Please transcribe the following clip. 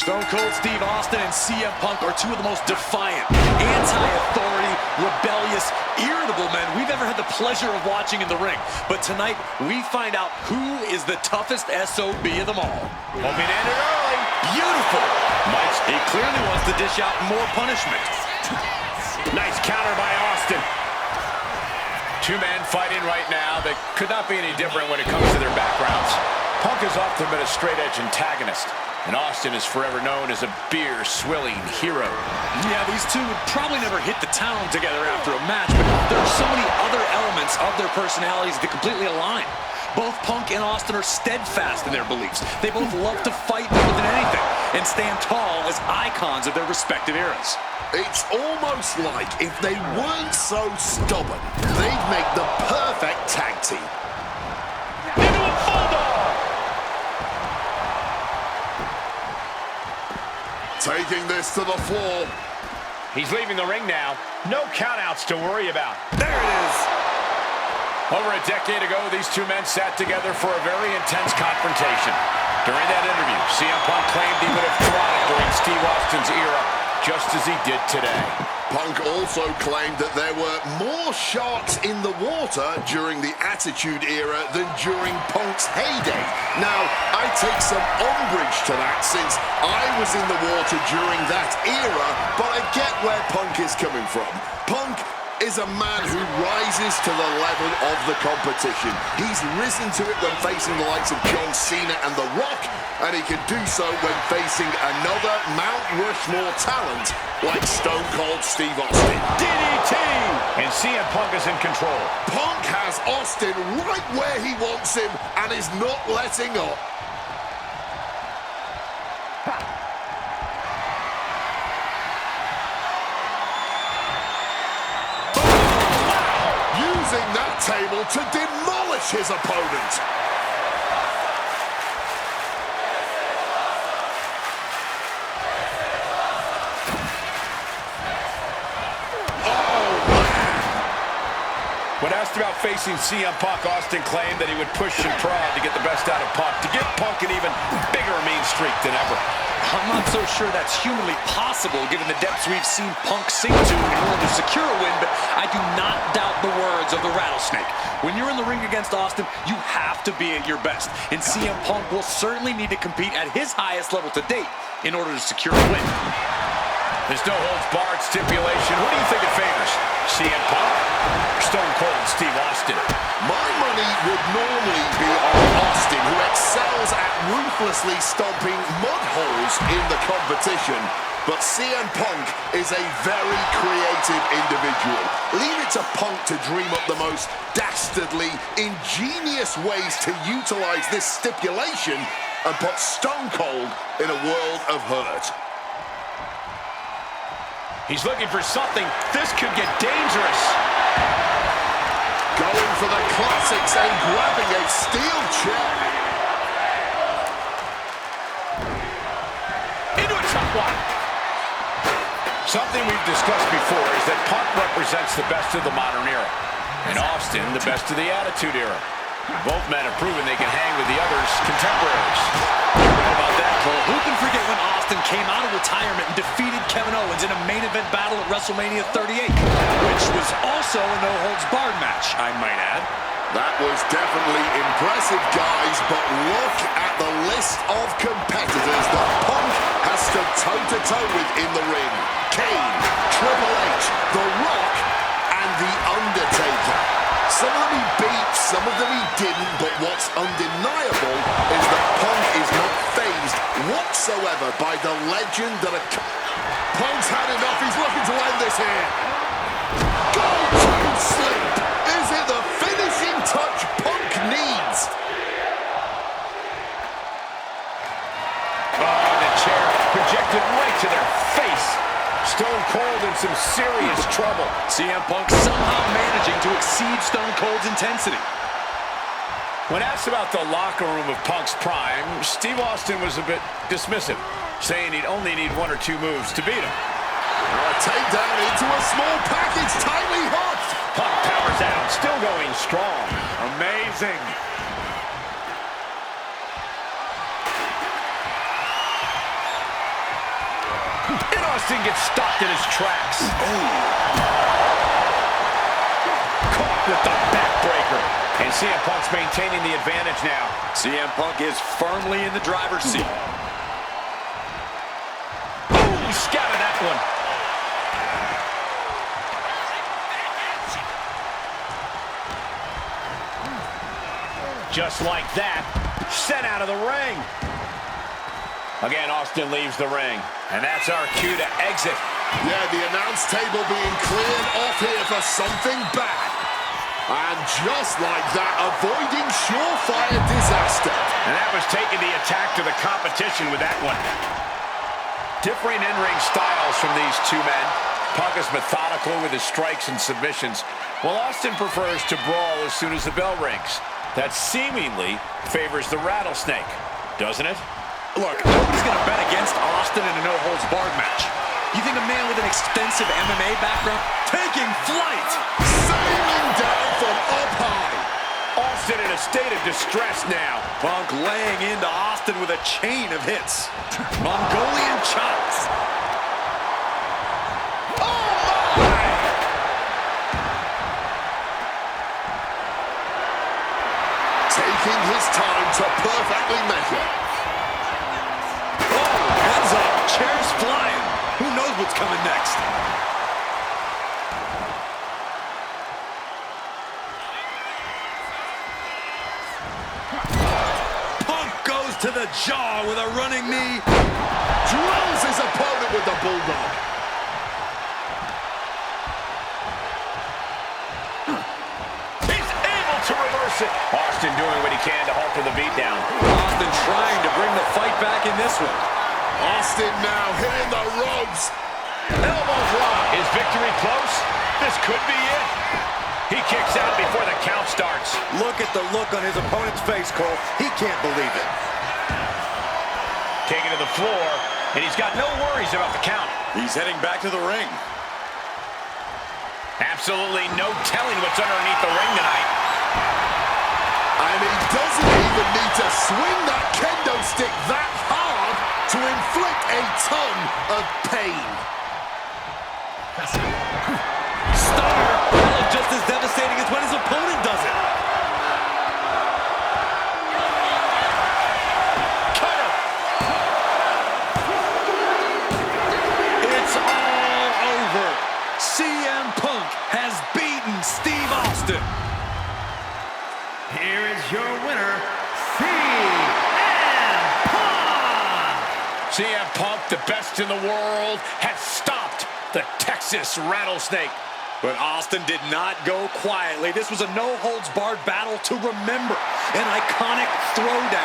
Stone Cold Steve Austin and CM Punk are two of the most defiant, anti-authority, rebellious, irritable men we've ever had the pleasure of watching in the ring. But tonight, we find out who is the toughest SOB of them all. Hoping to end it early. Beautiful! Mike, he clearly wants to dish out more punishment. Nice counter by Austin. Two men fighting right now that could not be any different when it comes to their backgrounds. Punk has often been a straight-edge antagonist, and Austin is forever known as a beer-swilling hero. Yeah, these two would probably never hit the town together after a match, but there are so many other elements of their personalities that completely align. Both Punk and Austin are steadfast in their beliefs. They both love to fight more than anything and stand tall as icons of their respective eras. It's almost like if they weren't so stubborn, they'd make the perfect tag team. Into a bulldog! Taking this to the floor. He's leaving the ring now. No countouts to worry about. There it is. Over a decade ago, these two men sat together for a very intense confrontation. During that interview, CM Punk claimed he would have thrived during Steve Austin's era, just as he did today. Punk also claimed that there were more sharks in the water during the Attitude Era than during Punk's heyday. Now, I take some umbrage to that since I was in the water during that era, but I get where Punk is coming from. Punk is a man who rises to the level of the competition. He's risen to it when facing the likes of John Cena and The Rock, and he can do so when facing another Mount Rushmore talent like Stone Cold Steve Austin. DDT! And CM Punk is in control. Punk has Austin right where he wants him and is not letting up. Using that table to demolish his opponent. When asked about facing CM Punk, Austin claimed that he would push and prod to get the best out of Punk, to give Punk an even bigger mean streak than ever. I'm not so sure that's humanly possible given the depths we've seen Punk sink to in order to secure a win, but I do not doubt the words of the Rattlesnake. When you're in the ring against Austin, you have to be at your best, and CM Punk will certainly need to compete at his highest level to date in order to secure a win. There's no holds barred stipulation. Who do you think it favors? CM Punk or Stone Cold Steve Austin? My money would normally be on Austin, who excels at ruthlessly stomping mud holes in the competition. But CM Punk is a very creative individual. Leave it to Punk to dream up the most dastardly, ingenious ways to utilize this stipulation and put Stone Cold in a world of hurt. He's looking for something. This could get dangerous. Going for the classics and grabbing a steel chair. Into a tough one. Something we've discussed before is that Punk represents the best of the modern era, and Austin the best of the Attitude Era. Both men have proven they can hang with the others' contemporaries. You're right about that, Cole. Who can forget when Austin came out of retirement and defeated Kevin Owens in a main event battle at WrestleMania 38, which was also a no-holds-barred match, I might add. That was definitely impressive, guys, but look at the list of competitors that Punk has stood toe-to-toe with in the ring. Kane, Triple H, The Rock, and The Undertaker. Some of them he beat, some of them he didn't, but what's undeniable is that Punk is not fazed whatsoever by the legend that Punk's had enough, he's looking to end this here. Go to sleep! Is it the finishing touch Punk needs? Oh, the chair projected right to their face. Stone Cold in some serious trouble. CM Punk somehow managing to exceed Stone Cold's intensity. When asked about the locker room of Punk's prime, Steve Austin was a bit dismissive, saying he'd only need one or two moves to beat him. A takedown into a small package, tightly hooked. Punk powers out, still going strong. Amazing. Austin gets stopped in his tracks. Caught with the backbreaker. And CM Punk's maintaining the advantage now. CM Punk is firmly in the driver's seat. Boom! Scouted that one. Just like that, sent out of the ring. Again, Austin leaves the ring. And that's our cue to exit. Yeah, the announce table being cleared off here for something bad. And just like that, avoiding surefire disaster. And that was taking the attack to the competition with that one. Differing in-ring styles from these two men. Punk is methodical with his strikes and submissions, while Austin prefers to brawl as soon as the bell rings. That seemingly favors the Rattlesnake, doesn't it? Look, nobody's going to bet against Austin in a no-holds-barred match. You think a man with an extensive MMA background taking flight? Sailing down from up high. Austin in a state of distress now. Punk laying into Austin with a chain of hits. Mongolian chops. Oh my! Taking his time to perfectly measure. Oh, heads up, chairs flying. Who knows what's coming next? Punk goes to the jaw with a running knee. Drills his opponent with the bulldog. He's able to reverse it. Austin doing what he can to halter the beatdown. Austin trying to bring the fight back in this one. Austin now hitting the ropes. Elbow drop. Is victory close? This could be it. He kicks out before the count starts. Look at the look on his opponent's face, Cole. He can't believe it. Taken to the floor, and he's got no worries about the count. He's heading back to the ring. Absolutely no telling what's underneath the ring tonight. And he doesn't even need to swing that kendo stick that hard to inflict a ton of pain. Stunner. That'll look just as devastating as when his opponent does it. Cutter. It's all over. CM Punk has beaten Steve Austin. Here is your winner, CM Punk! CM Punk, the best in the world, has stopped the Texas Rattlesnake. But Austin did not go quietly. This was a no-holds-barred battle to remember. An iconic throwdown.